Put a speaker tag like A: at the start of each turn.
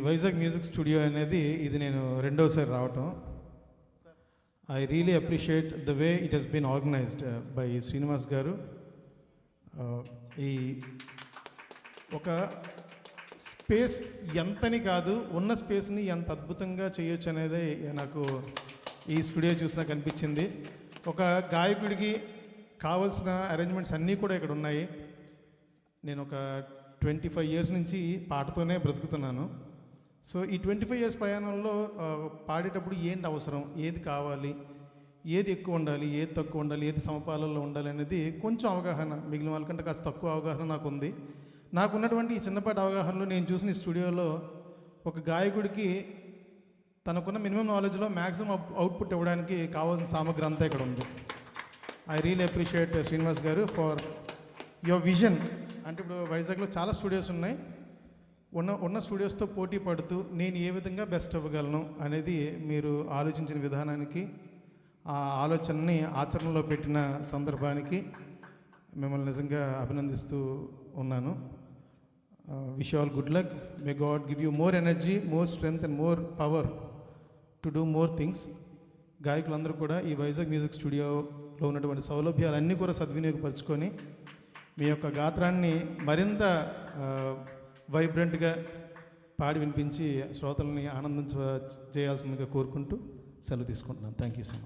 A: Vizag music studio అనేది ఇది నేను రెండోసారి రావటం. I really appreciate the way it has been organised by Srinivas garu. ఈ ఒక స్పేస్ ఎంతని కాదు, ఉన్న స్పేస్ని ఎంత అద్భుతంగా చేయొచ్చు అనేది నాకు ఈ స్టూడియో చూసినా కనిపించింది. ఒక గాయకుడికి కావాల్సిన అరేంజ్మెంట్స్ అన్నీ కూడా ఇక్కడ ఉన్నాయి. నేను ఒక 25 years నుంచి పాటతోనే బ్రతుకుతున్నాను. సో ఈ 25 years ప్రయాణంలో పాడేటప్పుడు ఏంటి అవసరం, ఏది కావాలి, ఏది ఎక్కువ ఉండాలి, ఏది తక్కువ ఉండాలి, ఏది సమపాలల్లో ఉండాలి అనేది కొంచెం అవగాహన, మిగిలిన వాళ్ళకంటే కాస్త తక్కువ అవగాహన నాకు ఉంది. నాకున్నటువంటి ఈ చిన్నపాటి అవగాహనలో నేను చూసిన ఈ స్టూడియోలో ఒక గాయకుడికి తనకున్న మినిమం నాలెడ్జ్లో మ్యాక్సిమం అవుట్పుట్ ఇవ్వడానికి కావాల్సిన సామగ్రి అంతా ఇక్కడ ఉంది. ఐ రియలీ అప్రిషియేట్ శ్రీనివాస్ గారు ఫర్ యువర్ విజన్. అంటే ఇప్పుడు వైజాగ్లో చాలా స్టూడియోస్ ఉన్నాయి. ఉన్న స్టూడియోస్తో పోటీ పడుతూ నేను ఏ విధంగా బెస్ట్ అవ్వగలను అనేది మీరు ఆలోచించిన విధానానికి, ఆ ఆలోచనని ఆచరణలో పెట్టిన సందర్భానికి మిమ్మల్ని నిజంగా అభినందిస్తూ ఉన్నాను. Wish all good luck. May God give you more energy, more strength and more power to do more things. గాయకులందరూ కూడా ఈ వైజాగ్ మ్యూజిక్ స్టూడియోలో ఉన్నటువంటి సౌలభ్యాలన్నీ కూడా సద్వినియోగపరచుకొని మీ యొక్క గాత్రాన్ని మరింత వైబ్రెంట్గా పాడి వినిపించి శ్రోతల్ని ఆనందించ చేయాల్సిందిగా కోరుకుంటూ సెలవు తీసుకుంటున్నాను. Thank you so much.